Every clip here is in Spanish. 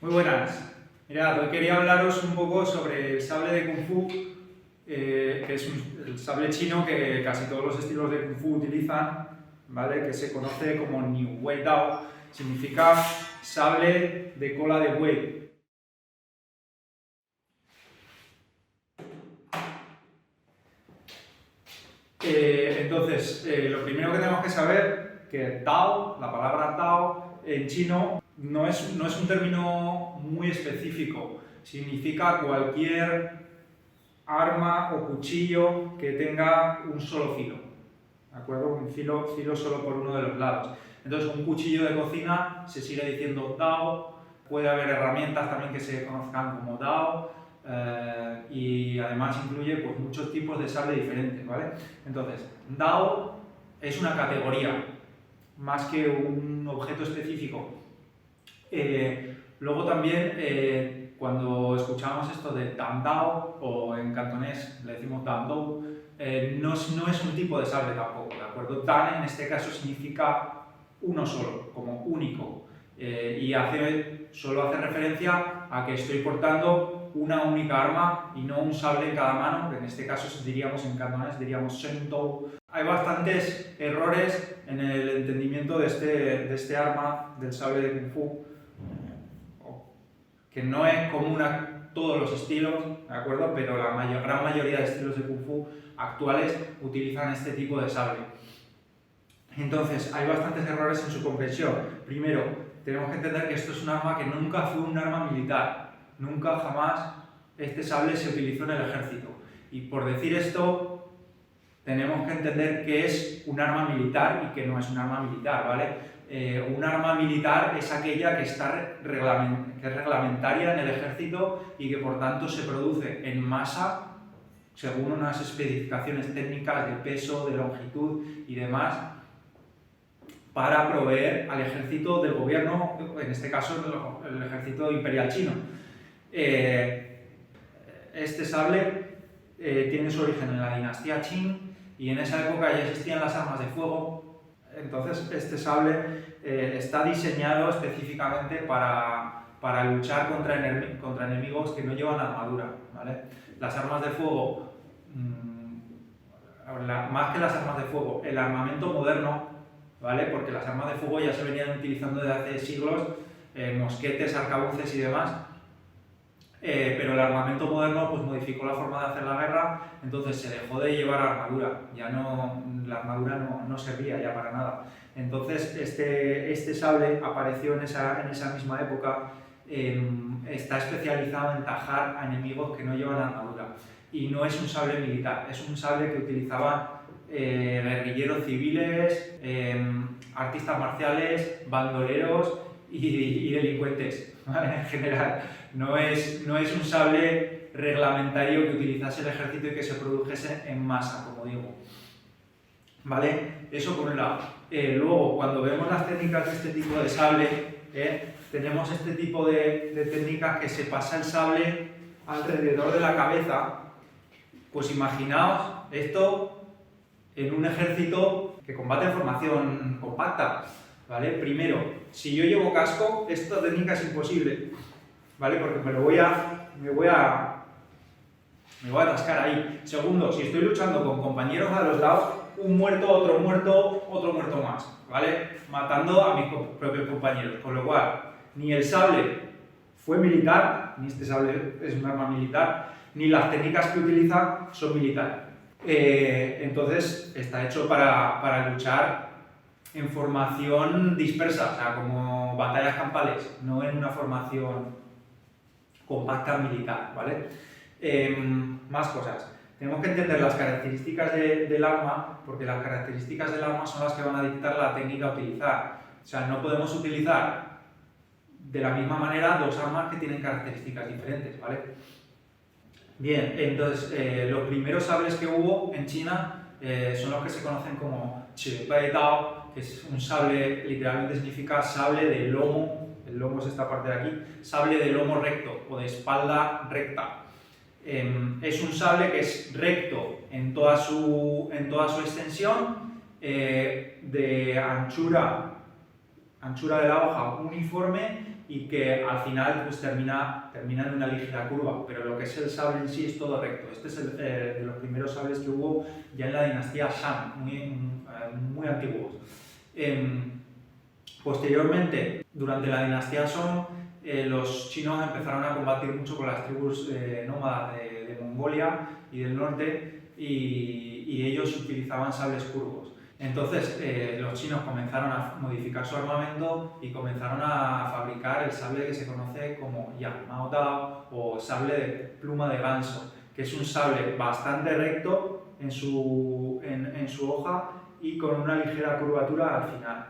Muy buenas. Mirad, hoy quería hablaros un poco sobre el sable de Kung Fu, que es el sable chino que casi todos los estilos de Kung Fu utilizan, ¿vale? Que se conoce como Niu Wei Dao, significa sable de cola de buey. Entonces, lo primero que tenemos que saber que Dao, la palabra Dao en chino, no es un término muy específico, significa cualquier arma o cuchillo que tenga un solo filo, ¿de acuerdo? Un filo solo por uno de los lados. Entonces, un cuchillo de cocina se sigue diciendo Dao, puede haber herramientas también que se conozcan como Dao, y además incluye pues, muchos tipos de sable diferentes, ¿vale? Entonces, Dao es una categoría, más que un objeto específico. Luego también, cuando escuchamos esto de Dan Dao, o en cantonés le decimos Dan Dou, no es un tipo de sable tampoco, ¿de acuerdo? Dan en este caso significa uno solo, como único, y solo hace referencia a que estoy portando una única arma y no un sable en cada mano, que en este caso diríamos en cantonés, diríamos Shen Dou. Hay bastantes errores en el entendimiento de este arma, del sable de Kung Fu, que no es común a todos los estilos, ¿de acuerdo? Pero la gran mayoría de estilos de Kung Fu actuales utilizan este tipo de sable. Entonces, hay bastantes errores en su comprensión. Primero, tenemos que entender que esto es un arma que nunca fue un arma militar. Nunca, jamás, este sable se utilizó en el ejército. Y por decir esto, tenemos que entender que es un arma militar y que no es un arma militar, ¿vale? Un arma militar es aquella que es reglamentaria en el ejército y que por tanto se produce en masa según unas especificaciones técnicas de peso, de longitud y demás para proveer al ejército del gobierno, en este caso el ejército imperial chino. Este sable tiene su origen en la dinastía Qing y en esa época ya existían las armas de fuego. Entonces este sable está diseñado específicamente para luchar contra enemigos que no llevan armadura, ¿vale? Las armas de fuego, más que las armas de fuego, el armamento moderno, ¿vale? Porque las armas de fuego ya se venían utilizando desde hace siglos, mosquetes, arcabuces y demás, pero el armamento moderno pues, modificó la forma de hacer la guerra, entonces se dejó de llevar armadura, la armadura no servía ya para nada. Entonces este sable apareció en esa misma época, está especializado en tajar a enemigos que no llevan armadura. Y no es un sable militar, es un sable que utilizaban guerrilleros civiles, artistas marciales, bandoleros y delincuentes, ¿vale? En general. No es un sable reglamentario que utilizase el ejército y que se produjese en masa, como digo. ¿Vale? Eso por un lado. Luego, cuando vemos las técnicas de este tipo de sable, tenemos este tipo de técnicas que se pasa el sable alrededor de la cabeza. Pues imaginaos esto en un ejército que combate en formación compacta, ¿vale? Primero, si yo llevo casco, esta técnica es imposible, ¿vale? Porque me voy a atascar ahí. Segundo, si estoy luchando con compañeros a los lados, un muerto, otro muerto más, ¿vale? Matando a mis propios compañeros. Con lo cual, ni el sable fue militar, ni este sable es un arma militar, ni las técnicas que utiliza son militares. Entonces, está hecho para luchar en formación dispersa, o sea, como batallas campales, no en una formación compacta militar, ¿vale? Más cosas. Tenemos que entender las características del arma, porque las características del arma son las que van a dictar la técnica a utilizar. O sea, no podemos utilizar de la misma manera dos armas que tienen características diferentes, ¿vale? Bien, entonces los primeros sables que hubo en China son los que se conocen como Chi Bei Dao, que es un sable, literalmente significa sable de lomo, el lomo es esta parte de aquí, sable de lomo recto o de espalda recta. Es un sable que es recto en toda su extensión, de anchura de la hoja uniforme y que al final pues termina en una ligera curva, pero lo que es el sable en sí es todo recto. Este es de los primeros sables que hubo ya en la dinastía Shang, muy antiguos. Posteriormente, durante la dinastía Song, los chinos empezaron a combatir mucho con las tribus nómadas de Mongolia y del norte, y ellos utilizaban sables curvos. Entonces los chinos comenzaron a modificar su armamento y comenzaron a fabricar el sable que se conoce como Yamao Dao o sable de pluma de ganso, que es un sable bastante recto en su hoja y con una ligera curvatura al final.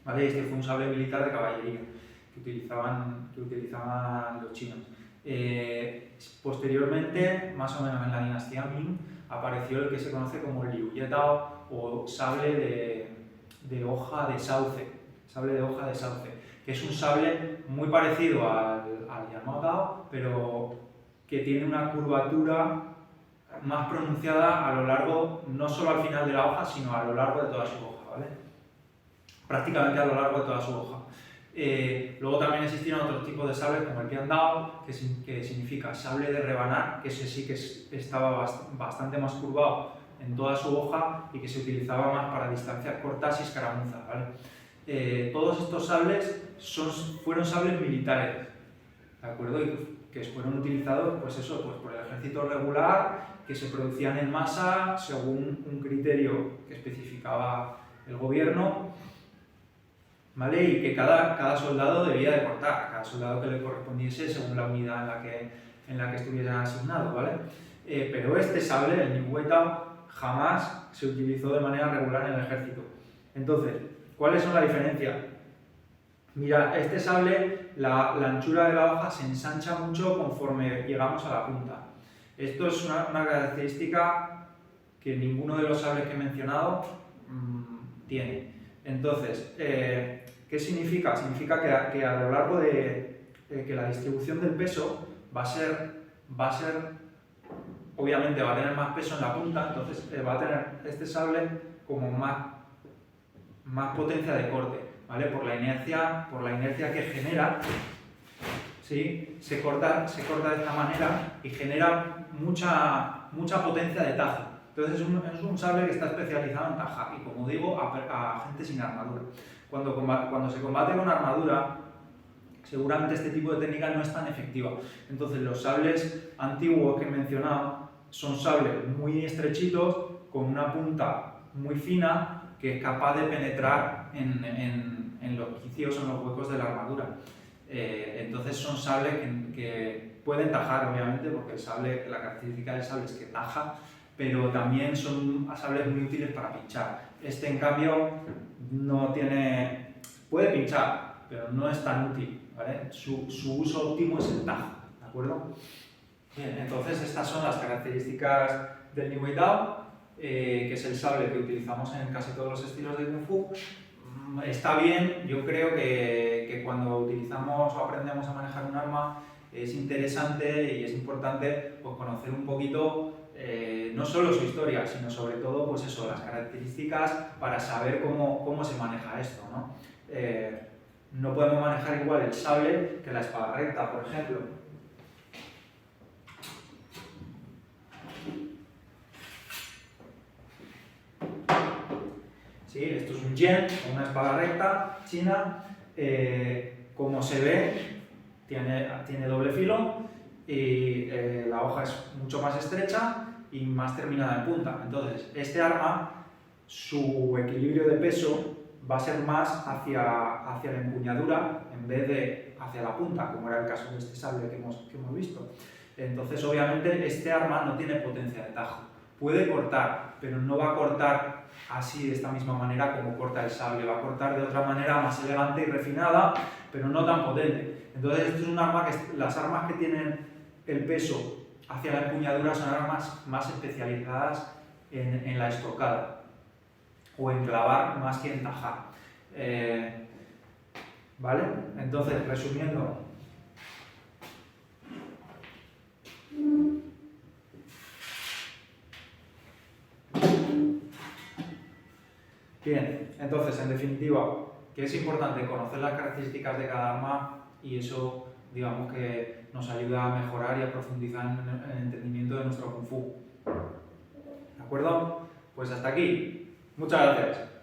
¿Vale? Este fue un sable militar de caballería que utilizaban los chinos. Posteriormente, más o menos en la dinastía Ming, apareció el que se conoce como el Liu Yetao o sable de hoja de sauce, que es un sable muy parecido al Yamao Dao, pero que tiene una curvatura más pronunciada a lo largo, no solo al final de la hoja, sino a lo largo de toda su hoja, ¿vale? Prácticamente a lo largo de toda su hoja. Luego también existieron otros tipos de sables como el Piandao, que significa sable de rebanar, que ese sí que estaba bastante más curvado en toda su hoja y que se utilizaba más para distancias cortas y escaramuzas, ¿vale? Todos estos sables fueron sables militares, ¿de acuerdo? Y que fueron utilizados pues por el ejército regular, que se producían en masa según un criterio que especificaba el gobierno, ¿vale? Y que cada soldado debía de portar, cada soldado que le correspondiese según la unidad en la que estuviera asignado, ¿vale? Pero este sable, el Niu Weitao, jamás se utilizó de manera regular en el ejército. Entonces, ¿cuáles son las diferencias? Mira, este sable, la anchura de la hoja se ensancha mucho conforme llegamos a la punta. Esto es una característica que ninguno de los sables que he mencionado tiene. Entonces, ¿qué significa? Significa que a lo largo que la distribución del peso va a ser, obviamente va a tener más peso en la punta, entonces va a tener este sable como más potencia de corte, ¿vale? Por la inercia que genera, ¿sí? Se corta de esta manera y genera mucha potencia de tajo. Entonces es un sable que está especializado en tajar y, como digo, a gente sin armadura. Cuando se combate con armadura, seguramente este tipo de técnica no es tan efectiva. Entonces los sables antiguos que he mencionado son sables muy estrechitos, con una punta muy fina, que es capaz de penetrar en los quicios o en los huecos de la armadura. Entonces son sables que pueden tajar, obviamente, porque la característica del sable es que taja, pero también son sables muy útiles para pinchar. Este, en cambio, puede pinchar, pero no es tan útil, ¿vale? Su uso óptimo es el tajo, ¿de acuerdo? Bien, entonces estas son las características del Niu Weitao, que es el sable que utilizamos en casi todos los estilos de Kung Fu. Está bien, yo creo que cuando utilizamos o aprendemos a manejar un arma es interesante y es importante pues, conocer un poquito no solo su historia, sino sobre todo pues eso, las características para saber cómo se maneja esto, ¿no? No podemos manejar igual el sable que la espada recta, por ejemplo. ¿Sí? Esto es un yen, una espada recta china. Como se ve, tiene doble filo y la hoja es mucho más estrecha y más terminada en punta. Entonces, este arma, su equilibrio de peso va a ser más hacia la empuñadura en vez de hacia la punta, como era el caso de este sable que hemos visto. Entonces, obviamente, este arma no tiene potencia de tajo. Puede cortar, pero no va a cortar así de esta misma manera como corta el sable. Va a cortar de otra manera más elegante y refinada, pero no tan potente. Entonces, esto es un arma las armas que tienen el peso hacia la empuñadura son armas más especializadas en la estocada o en clavar más que en tajar. ¿Vale? Entonces, resumiendo, bien, entonces, en definitiva, que es importante conocer las características de cada arma y eso, digamos que nos ayuda a mejorar y a profundizar en el entendimiento de nuestro Kung Fu. ¿De acuerdo? Pues hasta aquí. Muchas gracias.